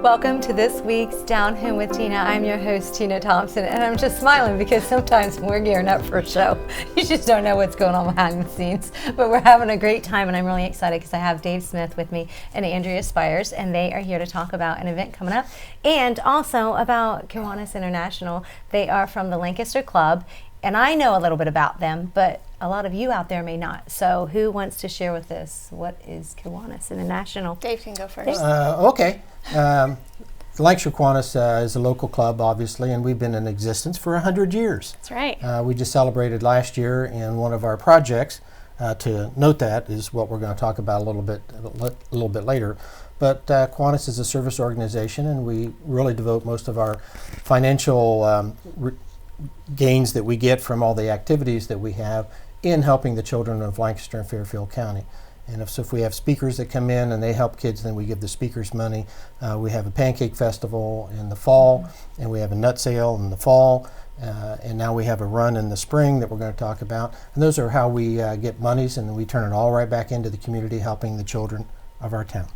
Welcome to this week's Down Home with Tina. I'm your host, Tina Thompson, and I'm just smiling because sometimes when we're gearing up for a show, you just don't know what's going on behind the scenes. But we're having a great time, and I'm really excited because I have Dave Smith with me and Andrea Spires, and they are here to talk about an event coming up and also about Kiwanis International. They are from the Lancaster Club, and I know a little bit about them, but a lot of you out there may not. So who wants to share with us what is Kiwanis International? Dave can go first. Okay. Lancaster Kiwanis is a local club, obviously, and we've been in existence for 100 years. That's right. We just celebrated last year in one of our projects. To note that is what we're going to talk about a little bit later. But Kiwanis is a service organization, and we really devote most of our financial gains that we get from all the activities that we have in helping the children of Lancaster and Fairfield County. And if we have speakers that come in and they help kids, then we give the speakers money. We have a pancake festival in the fall, and we have a nut sale in the fall, and now we have a run in the spring that we're going to talk about. And those are how we get monies, and we turn it all right back into the community, helping the children of our town.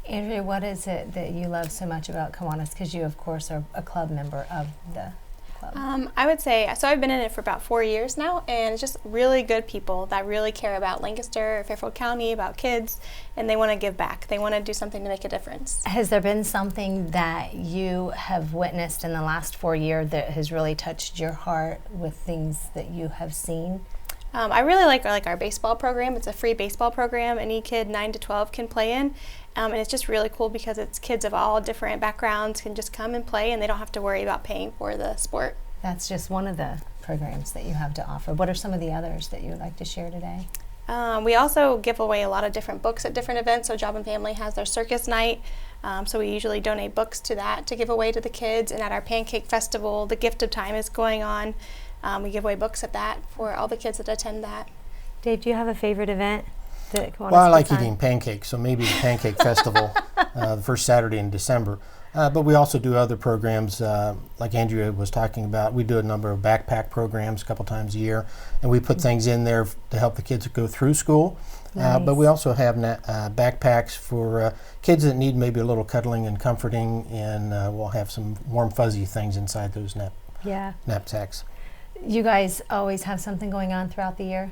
Andrea, what is it that you love so much about Kiwanis? Because you, of course, are a club member of the club. I would say, so I've been in it for about 4 years now, and it's just really good people that really care about Lancaster, Fairfield County, about kids, and they want to give back. They want to do something to make a difference. Has there been something that you have witnessed in the last 4 years that has really touched your heart with things that you have seen? I really like our baseball program. It's a free baseball program. Any kid 9 to 12 can play in. And it's just really cool because it's kids of all different backgrounds can just come and play, and they don't have to worry about paying for the sport. That's just one of the programs that you have to offer. What are some of the others that you would like to share today? We also give away a lot of different books at different events. So Job and Family has their circus night. So we usually donate books to that to give away to the kids. And at our pancake festival, the gift of time is going on. We give away books at that for all the kids that attend that. Dave, do you have a favorite event? Well, I like eating pancakes, so maybe the Pancake Festival, the first Saturday in December. But we also do other programs, like Andrea was talking about. We do a number of backpack programs a couple times a year, and we put things in there to help the kids go through school. Nice. But we also have backpacks for kids that need maybe a little cuddling and comforting, and we'll have some warm, fuzzy things inside those knapsacks. You guys always have something going on throughout the year?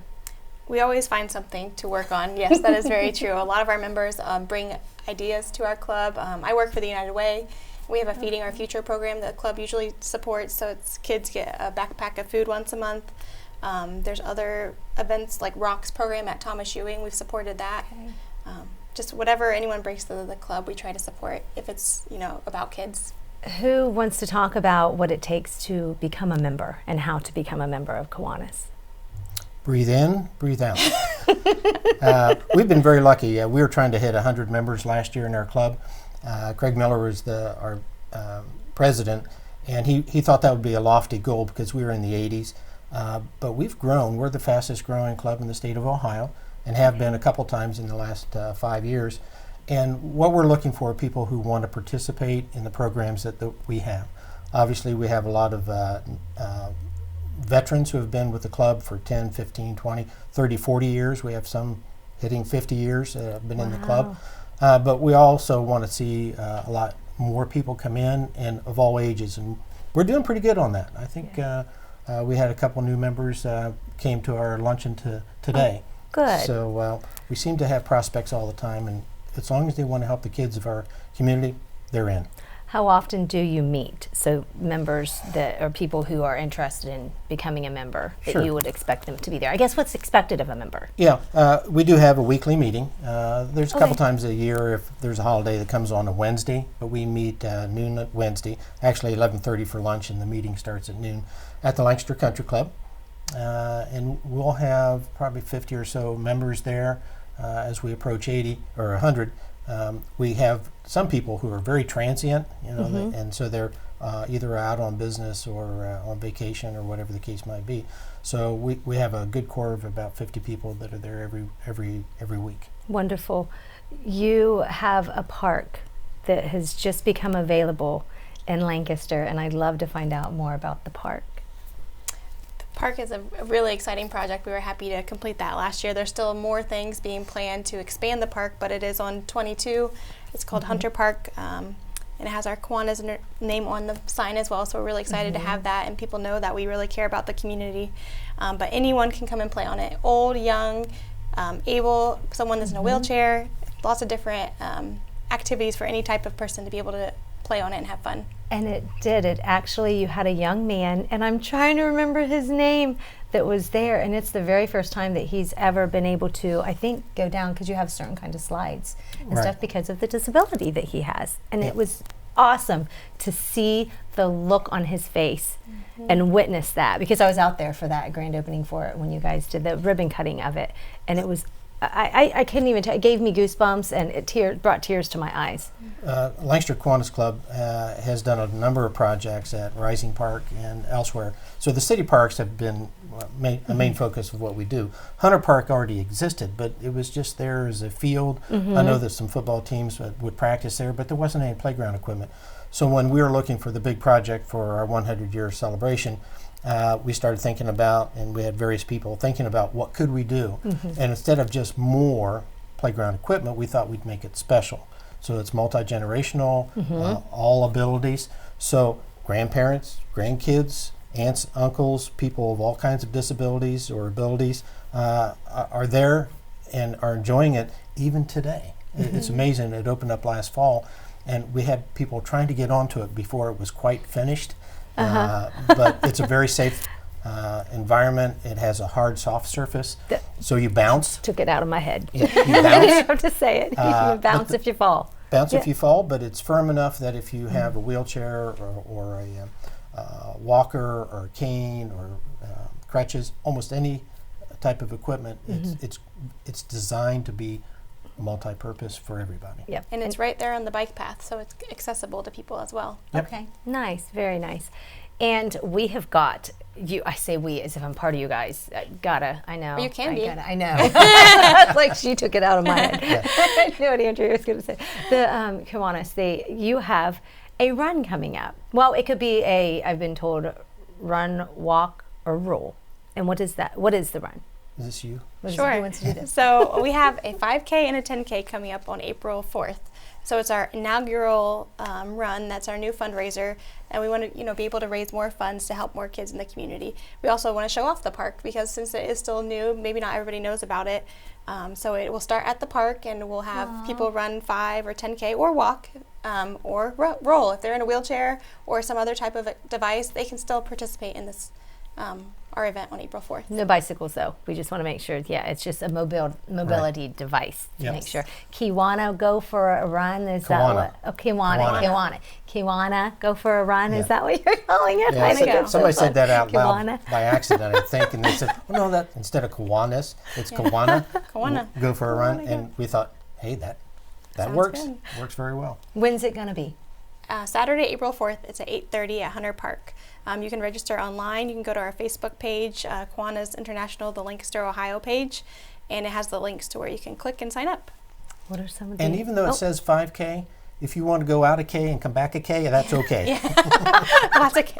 We always find something to work on. Yes, that is very true. A lot of our members bring ideas to our club. I work for the United Way. We have a Feeding Our Future program that the club usually supports, so it's kids get a backpack of food once a month. There's other events like Rocks program at Thomas Ewing. We've supported that. Okay. Just whatever anyone brings to the club, we try to support if it's about kids. Who wants to talk about what it takes to become a member and how to become a member of Kiwanis? Breathe in, breathe out. We've been very lucky. We were trying to hit 100 members last year in our club. Craig Miller was our president, and he thought that would be a lofty goal because we were in the 80s. But we've grown. We're the fastest growing club in the state of Ohio and have been a couple times in the last 5 years. And what we're looking for are people who want to participate in the programs that we have. Obviously, we have a lot of veterans who have been with the club for 10, 15, 20, 30, 40 years. We have some hitting 50 years that have been in the club. But we also want to see a lot more people come in and of all ages. And we're doing pretty good on that. I think we had a couple new members came to our luncheon today. Oh, good. So we seem to have prospects all the time. And as long as they want to help the kids of our community, they're in. How often do you meet? So members that are people who are interested in becoming a member, that Sure. you would expect them to be there. I guess what's expected of a member? Yeah, we do have a weekly meeting. There's a couple times a year if there's a holiday that comes on a Wednesday, but we meet noon at Wednesday, actually 11:30 for lunch, and the meeting starts at noon at the Lancaster Country Club. And we'll have probably 50 or so members there as we approach 80 or 100. We have some people who are very transient, and so they're either out on business or on vacation or whatever the case might be. So we have a good core of about 50 people that are there every week. Wonderful. You have a park that has just become available in Lancaster, and I'd love to find out more about the park. Park is a really exciting project. We were happy to complete that last year. There's still more things being planned to expand the park, but it is on 22. It's called Hunter Park. and it has our Kiwanis name on the sign as well. So we're really excited to have that, and people know that we really care about the community. But anyone can come and play on it, old, young, able, someone that's in a wheelchair, lots of different activities for any type of person to be able to play on it and have fun. And it did. It actually, you had a young man, and I'm trying to remember his name, that was there, and it's the very first time that he's ever been able to, I think, go down, because you have certain kind of slides and stuff because of the disability that he has. And it was awesome to see the look on his face and witness that, because I was out there for that grand opening for it when you guys did the ribbon cutting of it, and it was, I couldn't even tell, it gave me goosebumps, and it brought tears to my eyes. Lancaster Kiwanis Club has done a number of projects at Rising Park and elsewhere. So the city parks have been a main focus of what we do. Hunter Park already existed, but it was just there as a field. I know that some football teams would practice there, but there wasn't any playground equipment. So when we were looking for the big project for our 100-year celebration, we started thinking about, and we had various people thinking about, what could we do? And instead of just more playground equipment, we thought we'd make it special. So it's multi-generational, all abilities. So grandparents, grandkids, aunts, uncles, people of all kinds of disabilities or abilities are there and are enjoying it even today. It's amazing. It opened up last fall, and we had people trying to get onto it before it was quite finished. But it's a very safe environment. It has a hard, soft surface, so you bounce. Took it out of my head. You bounce. I have to say it. You bounce if you fall. Bounce if you fall, but it's firm enough that if you have a wheelchair or a walker or a cane or crutches, almost any type of equipment, it's designed to be multi-purpose for everybody. Yep. And it's right there on the bike path, so it's accessible to people as well. Yep. Okay, nice, very nice. And we have got, I say we as if I'm part of you guys. I know. Well, you can be. I know. Like she took it out of my head. I knew what Andrea was going to say. The Kiwanis, you have a run coming up. Well, it could be I've been told, run, walk, or roll. And what is that? What is the run? Is this you? Sure. Who wants to do this? So we have a 5K and a 10K coming up on April 4th. So it's our inaugural run. That's our new fundraiser, and we want to, be able to raise more funds to help more kids in the community. We also want to show off the park, because since it is still new, maybe not everybody knows about it. So it will start at the park, and we'll have people run 5 or 10K or walk or roll. If they're in a wheelchair or some other type of device, they can still participate in this our event on April 4th. No bicycles, though. We just want to make sure, it's just a mobility device to make sure. Kiwanis go for a run, is that what? Oh, Kiwanis go for a run, is that what you're calling it? Yeah, somebody said that out Kiwanis. loud by accident, I think, and they said, oh, no, that instead of Kiwanis, it's Kiwanis. Kiwanis. Go for a run, and we thought, hey, that works. Good. Works very well. When's it going to be? Saturday, April 4th. It's at 8:30 at Hunter Park. You can register online. You can go to our Facebook page, Kiwanis International, the Lancaster, Ohio page, and it has the links to where you can click and sign up. What are some of the... And even though it says 5K, if you want to go out a K and come back a K, that's okay. That's okay.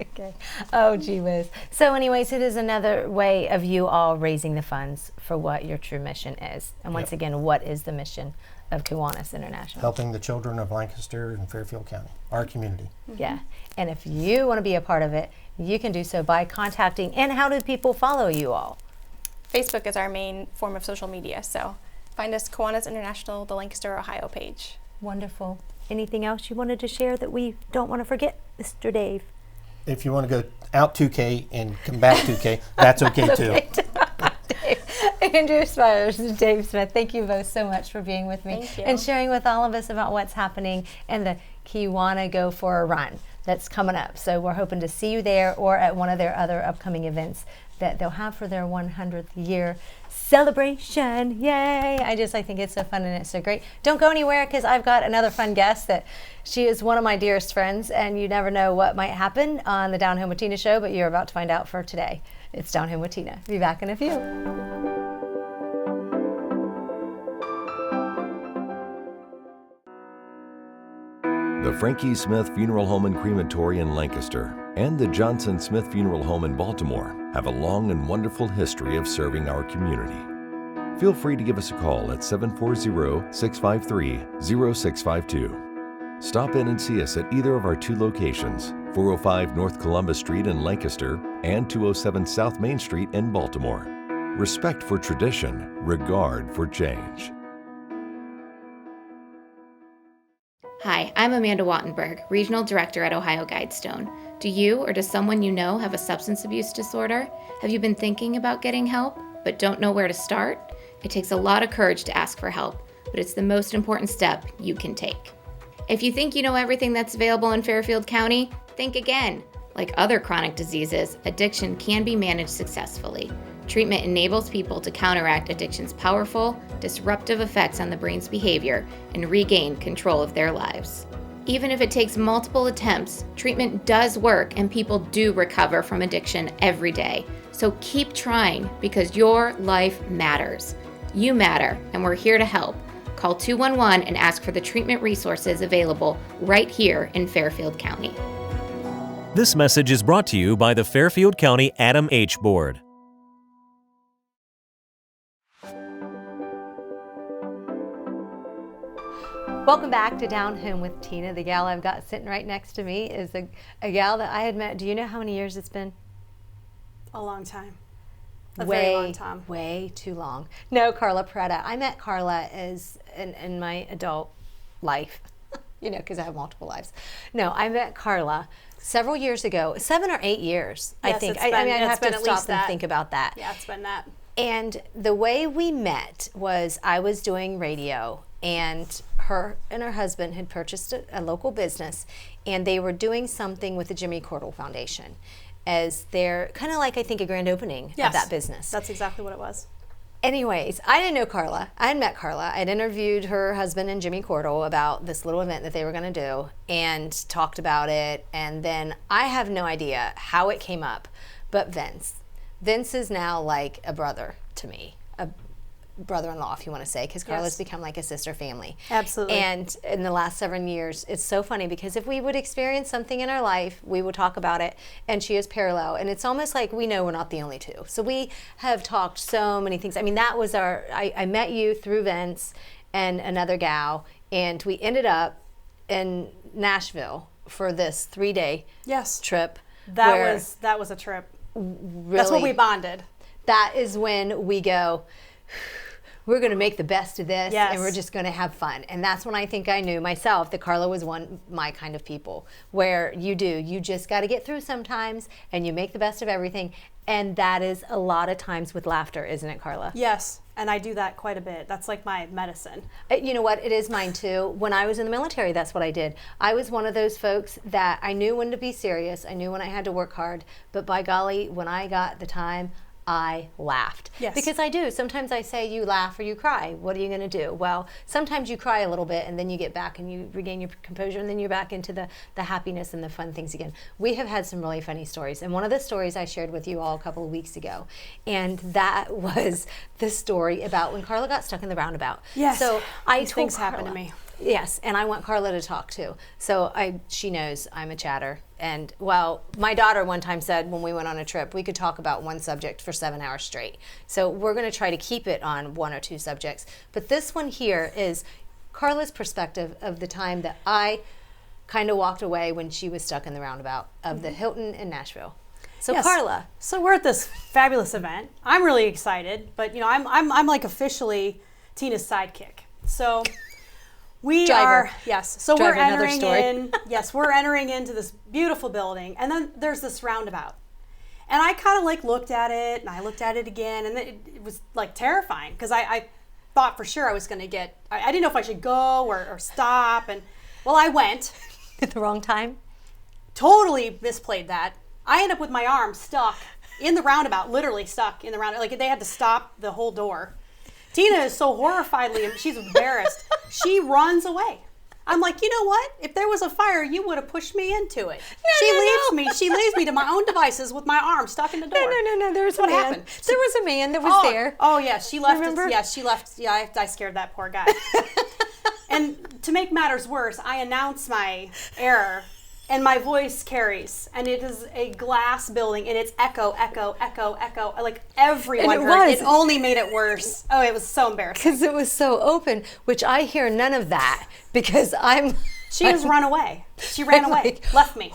Okay. Oh, gee whiz. So anyways, it is another way of you all raising the funds for what your true mission is. And once again, what is the mission of Kiwanis International? Helping the children of Lancaster and Fairfield County, our community. Yeah. And if you want to be a part of it, you can do so by contacting. And how do people follow you all? Facebook is our main form of social media, so find us Kiwanis International, the Lancaster, Ohio page. Wonderful. Anything else you wanted to share that we don't want to forget, Mr. Dave? If you want to go out 2K and come back 2K, that's okay too. Andrea Spires and Dave Smith, thank you both so much for being with me Thank you. and sharing with all of us about what's happening and the Kiwanis Go for a Run that's coming up. So we're hoping to see you there or at one of their other upcoming events that they'll have for their 100th year celebration. Yay! I think it's so fun and it's so great. Don't go anywhere, because I've got another fun guest that she is one of my dearest friends, and you never know what might happen on the Down Home with Tina show, but you're about to find out for today. It's Down Home with Tina. Be back in a few. The Frankie Smith Funeral Home and Crematory in Lancaster and the Johnson Smith Funeral Home in Baltimore have a long and wonderful history of serving our community. Feel free to give us a call at 740-653-0652. Stop in and see us at either of our two locations, 405 North Columbus Street in Lancaster and 207 South Main Street in Baltimore. Respect for tradition, regard for change. Hi, I'm Amanda Wattenberg, Regional Director at Ohio Guidestone. Do you or does someone you know have a substance abuse disorder? Have you been thinking about getting help, but don't know where to start? It takes a lot of courage to ask for help, but it's the most important step you can take. If you think you know everything that's available in Fairfield County, think again. Like other chronic diseases, addiction can be managed successfully. Treatment enables people to counteract addiction's powerful, disruptive effects on the brain's behavior and regain control of their lives. Even if it takes multiple attempts, treatment does work and people do recover from addiction every day. So keep trying because your life matters. You matter, and we're here to help. Call 211 and ask for the treatment resources available right here in Fairfield County. This message is brought to you by the Fairfield County Adam H. Board. Welcome back to Down Home with Tina. The gal I've got sitting right next to me is a gal that I had met. Do you know how many years it's been? A long time. Very long time. Way too long. No, Karla Perretta. I met Karla in my adult life, because I have multiple lives. No, I met Karla several years ago, 7 or 8 years, Yes, I think. it's been- I'd it's have been to at stop least and that. think about that. Yeah, it's been that. And the way we met was I was doing radio, and her and her husband had purchased a local business, and they were doing something with the Jimmy Cordell Foundation as their kind of like, I think, a grand opening of Yes, that business. That's exactly what it was. Anyways, I didn't know Karla. I had met Karla. I'd interviewed her husband and Jimmy Cordell about this little event that they were going to do and talked about it. And then I have no idea how it came up, but Vince is now like a brother to me, a brother-in-law, if you want to say, because Karla's become like a sister family. Absolutely. And in the last 7 years, it's so funny because if we would experience something in our life, we would talk about it, and she is parallel. And it's almost like we know we're not the only two. So we have talked so many things. I mean, that was I met you through Vince and another gal, and we ended up in Nashville for this 3-day trip. That was a trip. Really, That's when we bonded. That is when we go, we're going to make the best of this, Yes. and we're just going to have fun. And that's when I think I knew myself that Karla was my kind of people, where you just got to get through sometimes, and you make the best of everything. And that is a lot of times with laughter, isn't it, Karla? Yes, and I do that quite a bit. That's like my medicine. You know what? It is mine too. When I was in the military, that's what I did. I was one of those folks that I knew when to be serious. I knew when I had to work hard. But by golly, when I got the time, I laughed. Yes. Because I do. Sometimes I say you laugh or you cry. What are you going to do? Well, sometimes you cry a little bit and then you get back and you regain your composure and then you're back into the happiness and the fun things again. We have had some really funny stories. And one of the stories I shared with you all a couple of weeks ago. And that was the story about when Karla got stuck in the roundabout. Yes. So These things happen to me. Yes, and I want Karla to talk too. So she knows I'm a chatter. And well, my daughter one time said when we went on a trip, we could talk about one subject for 7 hours straight. So we're going to try to keep it on 1 or 2 subjects. But this one here is Karla's perspective of the time that I kind of walked away when she was stuck in the roundabout of the Hilton in Nashville. So Yes. Karla. So we're at this fabulous event. I'm really excited, but I'm like officially Tina's sidekick. So we Driver. are So Driver, we're another entering story. in. Yes, we're entering into this beautiful building, and then there's this roundabout. And I kind of like looked at it, and I looked at it again, and it was like terrifying because I thought for sure I was going to get. I didn't know if I should go or stop, and well, I went. At the wrong time? Totally misplayed that. I ended up with my arm stuck in the roundabout, literally stuck in the roundabout. Like they had to stop the whole door. Tina is so horrifiedly, she's embarrassed. She runs away. I'm like, you know what? If there was a fire, you would have pushed me into it. She leaves me to my own devices with my arm stuck in the door. No. There was What a man. happened? There was a man that was there. Oh, yeah. She left. Remember? She left. Yeah, I scared that poor guy. And to make matters worse, I announced my error and my voice carries, and it is a glass building, and it's echo, echo, echo, echo. Like everyone And it heard. was. It only made it worse. Oh, it was so embarrassing. Because it was so open, which I hear none of that because She has run away. She ran I'm away, like, left me.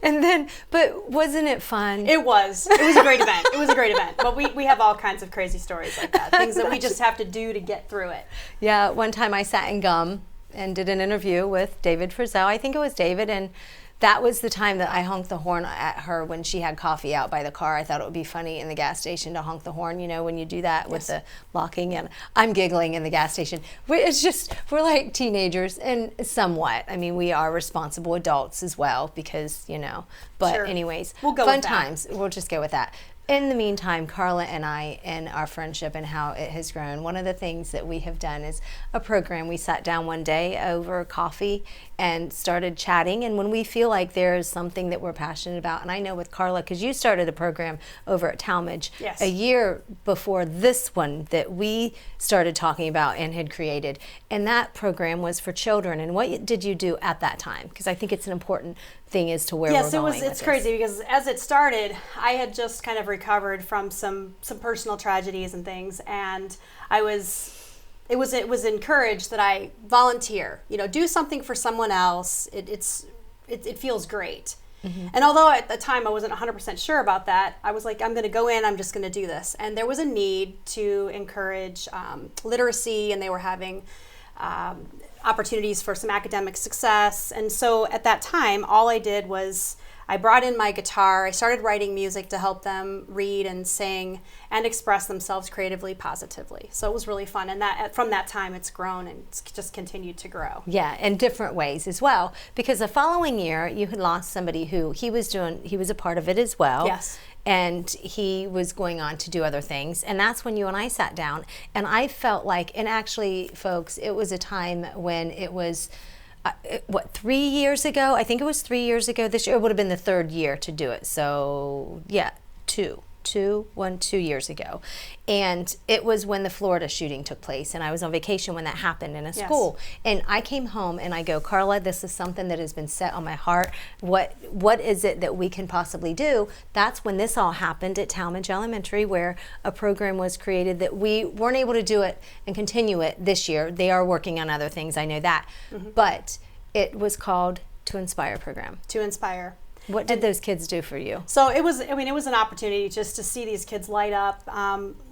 and then, but wasn't it fun? It was. It was a great event. It was a great event. But we have all kinds of crazy stories like that. Things that we just have to do to get through it. Yeah, one time I sat in gum and did an interview with David Frizzell. I think it was David, and that was the time that I honked the horn at her when she had coffee out by the car. I thought it would be funny in the gas station to honk the horn, you know, when you do that with the locking. And I'm giggling in the gas station. It's just, we're like teenagers, and somewhat. I mean, we are responsible adults as well because, you know. But Sure. anyways, We'll go fun with that. times. We'll just go with that. In the meantime, Karla and I, and our friendship and how it has grown, one of the things that we have done is a program. We sat down one day over coffee and started chatting. And when we feel like there's something that we're passionate about, and I know with Karla, because you started a program over at Talmadge Yes. a year before this one that we started talking about and had created. And that program was for children. And what did you do at that time? Because I think it's an important thing as to where we're Yes, going. it's crazy because as it started, I had just kind of recovered from some personal tragedies and things, and it was encouraged that I volunteer, you know, do something for someone else. It feels great. Mm-hmm. And although at the time I wasn't 100% sure about that, I was like, I'm going to go in, I'm just going to do this. And there was a need to encourage literacy, and they were having opportunities for some academic success. And so at that time, all I did was I brought in my guitar. I started writing music to help them read and sing and express themselves creatively, positively. So it was really fun. And that from that time, it's grown and it's just continued to grow. Yeah, in different ways as well. Because the following year, you had lost somebody who he was a part of it as well. Yes. And he was going on to do other things. And that's when you and I sat down. And I felt like, and actually, folks, it was a time when it was, 3 years ago? I think it was 3 years ago. This year, it would have been the third year to do it. So, yeah, 2 years ago. And it was when the Florida shooting took place, and I was on vacation when that happened in a school. And I came home and I go, Karla, this is something that has been set on my heart. What is it that we can possibly do? That's when this all happened at Talmadge Elementary, where a program was created that we weren't able to do it and continue it this year. They are working on other things, I know that. Mm-hmm. But it was called To Inspire program. To Inspire. What did those kids do for you? So it was an opportunity just to see these kids light up,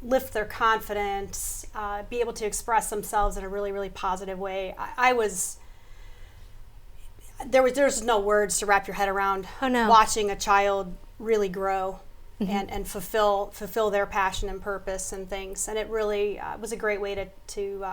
lift their confidence, be able to express themselves in a really, really positive way. There's no words to wrap your head around watching a child really grow and fulfill their passion and purpose and things. And it really was a great way to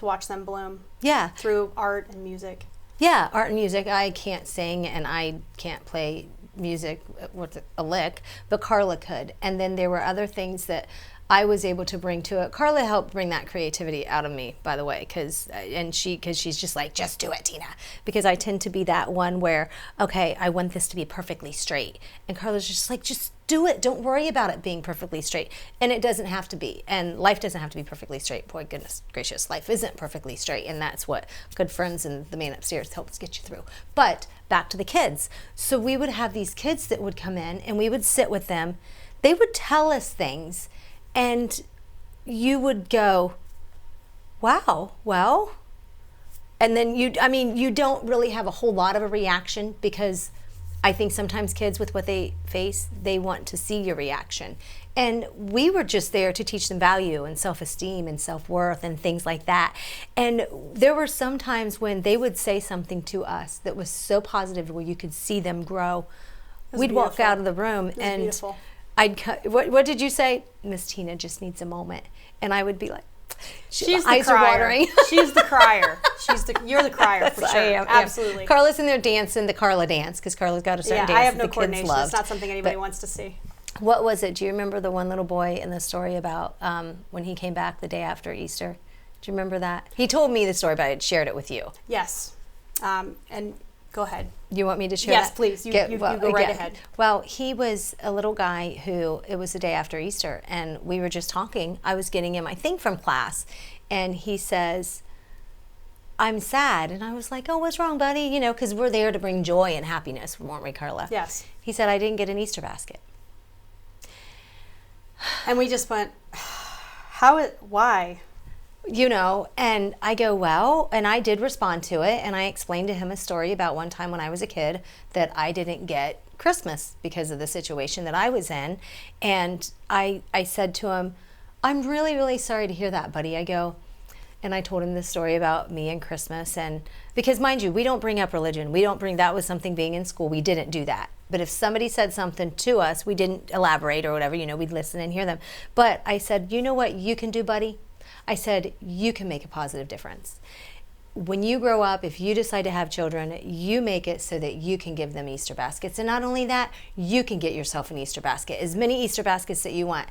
watch them bloom. Yeah. Through art and music. Yeah, art and music. I can't sing and I can't play music with a lick, but Karla could. And then there were other things that I was able to bring to it. Karla helped bring that creativity out of me, by the way, because she's just like, just do it, Tina. Because I tend to be that one where, okay, I want this to be perfectly straight. And Karla's just like, just do it. Don't worry about it being perfectly straight. And it doesn't have to be. And life doesn't have to be perfectly straight. Boy, goodness gracious, life isn't perfectly straight. And that's what good friends and the man upstairs helps get you through. But back to the kids. So we would have these kids that would come in and we would sit with them. They would tell us things. And you would go, wow, well, and then you don't really have a whole lot of a reaction, because I think sometimes kids, with what they face, they want to see your reaction. And we were just there to teach them value and self-esteem and self-worth and things like that. And there were some times when they would say something to us that was so positive where you could see them grow. We'd walk out of the room and beautiful. What did you say? Miss Tina just needs a moment. And I would be like, she's the eyes crier. are watering. She's the crier. You're the crier for Yes, sure. I am. Absolutely. Karla's in there dancing the Karla dance, because Karla's got a certain dance I have that no the coordination. kids loved. It's not something anybody wants to see. What was it? Do you remember the one little boy in the story about when he came back the day after Easter? Do you remember that? He told me the story, but I had shared it with you. Yes. And go ahead. You want me to share Yes, that? please. You go right ahead. Well, he was a little guy who, it was the day after Easter, and we were just talking. I was getting him, I think, from class, and he says, I'm sad. And I was like, oh, what's wrong, buddy? You know, because we're there to bring joy and happiness, weren't we, Karla? Yes. He said, I didn't get an Easter basket. And we just went, why? You know, and I go, well, and I did respond to it, and I explained to him a story about one time when I was a kid that I didn't get Christmas because of the situation that I was in. And I said to him, I'm really, really sorry to hear that, buddy. I go, and I told him the story about me and Christmas. And because, mind you, we don't bring up religion. That was something being in school. We didn't do that. But if somebody said something to us, we didn't elaborate or whatever, you know, we'd listen and hear them. But I said, you know what you can do, buddy? I said, you can make a positive difference. When you grow up, if you decide to have children, you make it so that you can give them Easter baskets. And not only that, you can get yourself an Easter basket, as many Easter baskets that you want.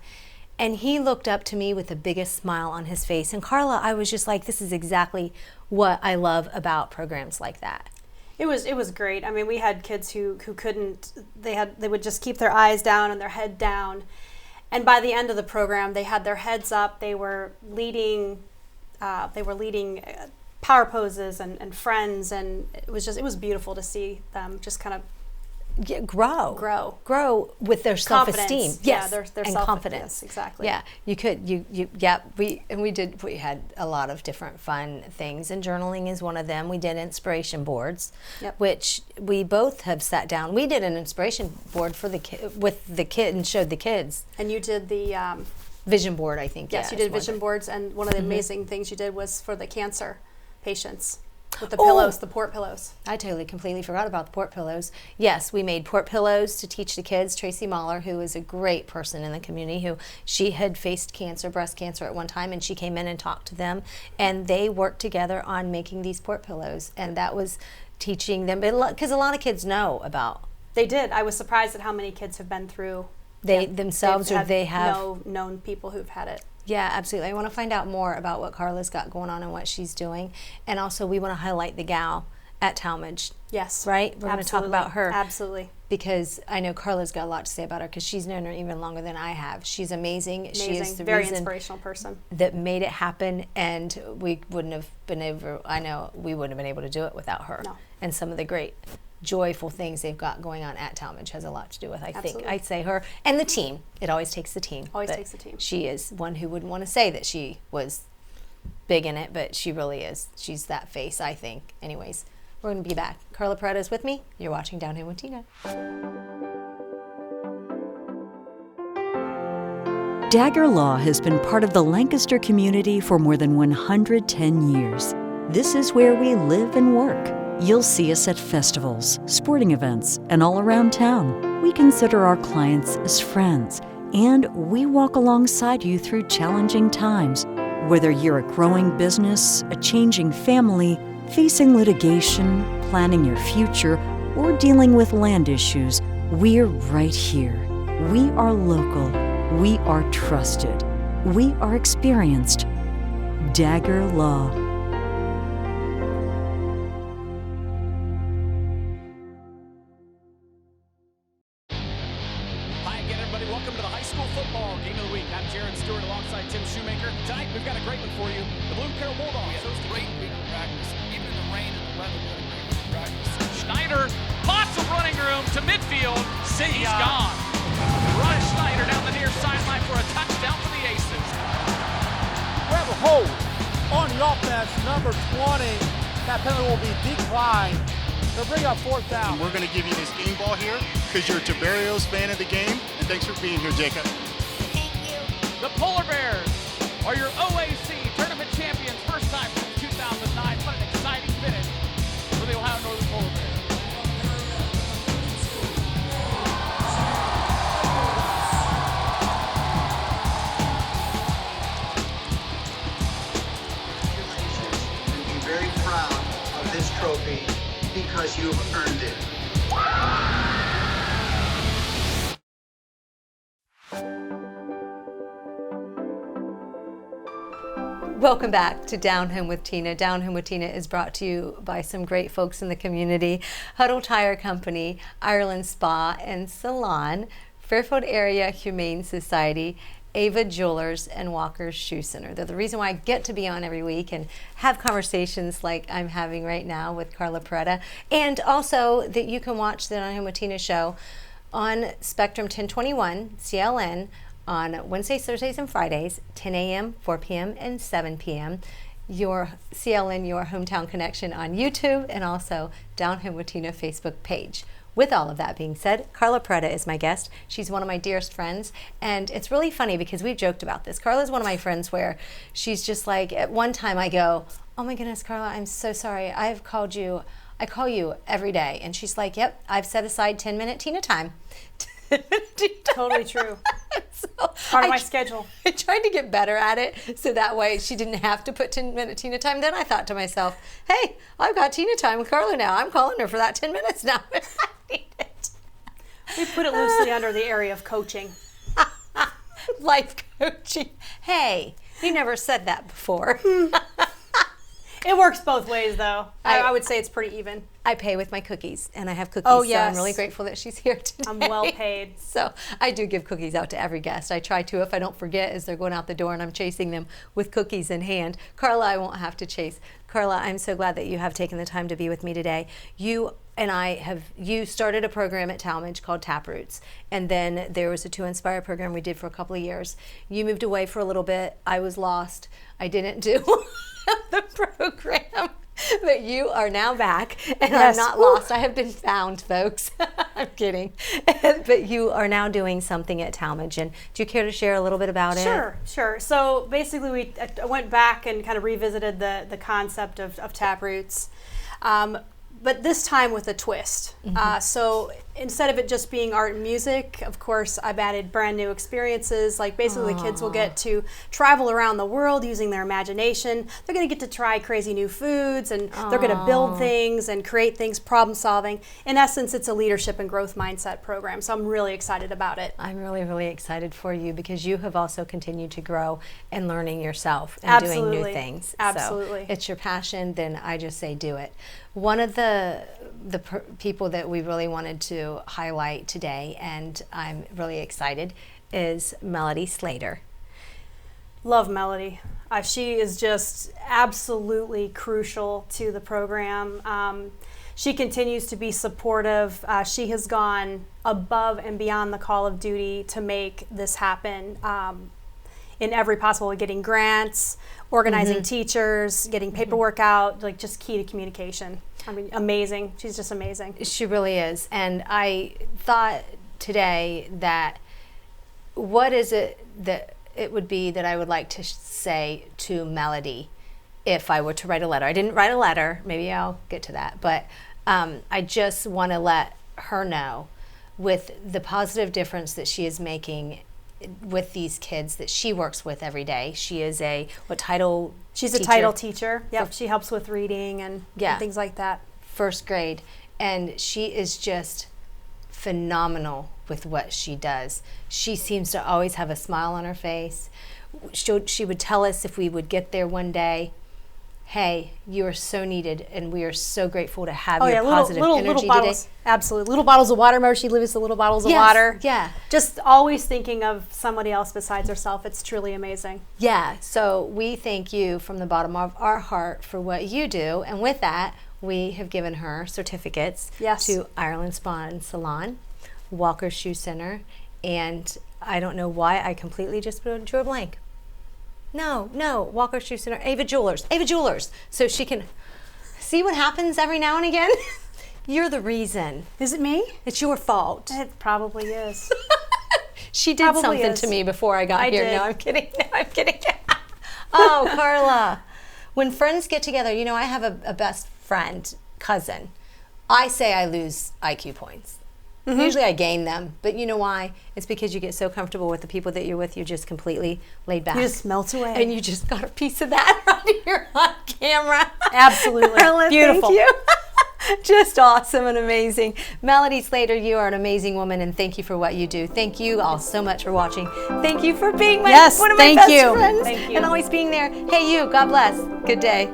And he looked up to me with the biggest smile on his face. And Karla, I was just like, this is exactly what I love about programs like that. It was great. I mean, we had kids who couldn't, they would just keep their eyes down and their head down. And by the end of the program, they had their heads up. They were leading power poses and friends, and it was beautiful to see them just kind of grow with their self-esteem. Yes, yeah, their and confidence. Yes, exactly. Yeah, you we had a lot of different fun things, and journaling is one of them. We did inspiration boards, which we both have sat down. We did an inspiration board for with the kid and showed the kids. And you did the vision board, I think. Yes, you did vision boards, and one of the amazing things you did was for the cancer patients. With the pillows, the port pillows. I completely forgot about the port pillows. Yes, we made port pillows to teach the kids. Tracy Mahler, who is a great person in the community, she had faced cancer, breast cancer at one time, and she came in and talked to them, and they worked together on making these port pillows, and that was teaching them, because a lot of kids know about. They did. I was surprised at how many kids have been through. They have known people who've had it. Yeah, absolutely. I want to find out more about what Karla's got going on and what she's doing. And also, we want to highlight the gal at Talmadge. Yes. Right? We're going to talk about her. Absolutely. Because I know Karla's got a lot to say about her, because she's known her even longer than I have. She's amazing. She is the very reason inspirational person that made it happen, and we wouldn't have been able to do it without her. No. And some of the great joyful things they've got going on at Talmadge has a lot to do with, I think. I'd say her and the team. It always takes the team. Always takes the team. She is one who wouldn't want to say that she was big in it, but she really is. She's that face, I think. Anyways, we're going to be back. Karla Perretta is with me. You're watching Down Home with Tina. Dagger Law has been part of the Lancaster community for more than 110 years. This is where we live and work. You'll see us at festivals, sporting events, and all around town. We consider our clients as friends, and we walk alongside you through challenging times. Whether you're a growing business, a changing family, facing litigation, planning your future, or dealing with land issues, we're right here. We are local. We are trusted. We are experienced. Dagger Law. We're going to give you this game ball here because you're a Tiberios fan of the game, and thanks for being here, Jacob. Thank you. The Polar Bears are your OAC tournament champions, first time since 2009. What an exciting finish for the Ohio Northern Polar Bears. And be very proud of this trophy because you've earned it. Welcome back to Down Home with Tina. Down Home with Tina is brought to you by some great folks in the community: Huddle Tire Company, Ireland Spa and Salon, Fairfield Area Humane Society, Ava Jewelers and Walker's Shoe Center. They're the reason why I get to be on every week and have conversations like I'm having right now with Karla Perretta. And also that you can watch the Down Home with Tina show on Spectrum 1021 CLN on Wednesdays, Thursdays, and Fridays, 10 a.m., 4 p.m., and 7 p.m. Your CLN, Your Hometown Connection on YouTube, and also Down Home with Tina Facebook page. With all of that being said, Karla Perretta is my guest. She's one of my dearest friends, and it's really funny because we've joked about this. Karla's one of my friends where she's just like, at one time I go, oh my goodness, Karla, I'm so sorry. I call you every day. And she's like, yep, I've set aside 10-minute Tina time. Totally true. So Part of my schedule. I tried to get better at it so that way she didn't have to put 10-minute Tina time. Then I thought to myself, hey, I've got Tina time with Karla now. I'm calling her for that 10 minutes now. I need it. We put it loosely under the area of coaching. Life coaching. Hey, you never said that before. It works both ways, though. I would say it's pretty even. I pay with my cookies, and I have cookies, Oh, so yes. I'm really grateful that she's here today. I'm well paid. So I do give cookies out to every guest. I try to, if I don't forget, as they're going out the door and I'm chasing them with cookies in hand. Karla, I won't have to chase. Karla, I'm so glad that you have taken the time to be with me today. You started a program at Talmadge called Taproots, and then there was a 2 Inspire program we did for a couple of years. You moved away for a little bit. I was lost. I didn't do the program. But you are now back, and Yes. I'm not lost. I have been found, folks. I'm kidding. But you are now doing something at Talmadge, and do you care to share a little bit about it? Sure. So basically, I went back and kind of revisited the concept of Taproots, but this time with a twist. So instead of it just being art and music, of course, I've added brand new experiences. Like basically, the kids will get to travel around the world using their imagination. They're going to get to try crazy new foods, and they're going to build things and create things, problem solving. In essence, it's a leadership and growth mindset program. So I'm really excited about it. I'm really, really excited for you because you have also continued to grow and learning yourself and Absolutely. doing new things. Absolutely. So it's your passion, then I just say do it. One of the people that we really wanted to highlight today, and I'm really excited, is Melody Slater. Love Melody. She is just absolutely crucial to the program. She continues to be supportive. She has gone above and beyond the call of duty to make this happen in every possible way, getting grants, organizing teachers, getting paperwork out, like just key to communication. I mean, amazing. She's just amazing. She really is. And I thought today that what is it that it would be that I would like to say to Melody if I were to write a letter. I didn't write a letter. Maybe I'll get to that. But I just want to let her know with the positive difference that she is making with these kids that she works with every day. She is She's a title teacher. Yep, she helps with reading and things like that. First grade. And she is just phenomenal with what she does. She seems to always have a smile on her face. She would tell us if we would get there one day, hey, you are so needed, and we are so grateful to have your positive energy little bottles, today. Absolutely. Little bottles of water. Remember, she leaves the little bottles of water. Yeah. Just always thinking of somebody else besides herself. It's truly amazing. Yeah. So we thank you from the bottom of our heart for what you do. And with that, we have given her certificates to Ireland Spa and Salon, Walker's Shoe Center, and I don't know why I completely just drew a blank. No, Walker's Shoe Center, Ava Jewelers. So she can see what happens every now and again. You're the reason. Is it me? It's your fault. It probably is. She did something to me before I got here. No, I'm kidding. Oh, Karla. When friends get together, you know, I have a best friend, cousin. I say I lose IQ points. Usually I gain them, but you know why? It's because you get so comfortable with the people that you're with, you're just completely laid back. You just melt away. And you just got a piece of that right here on camera. Absolutely. Karla, beautiful. Thank you. Just awesome and amazing. Melody Slater, you are an amazing woman, and thank you for what you do. Thank you all so much for watching. Thank you for being one of my best friends. Thank you. And always being there. Hey, you, God bless. Good day.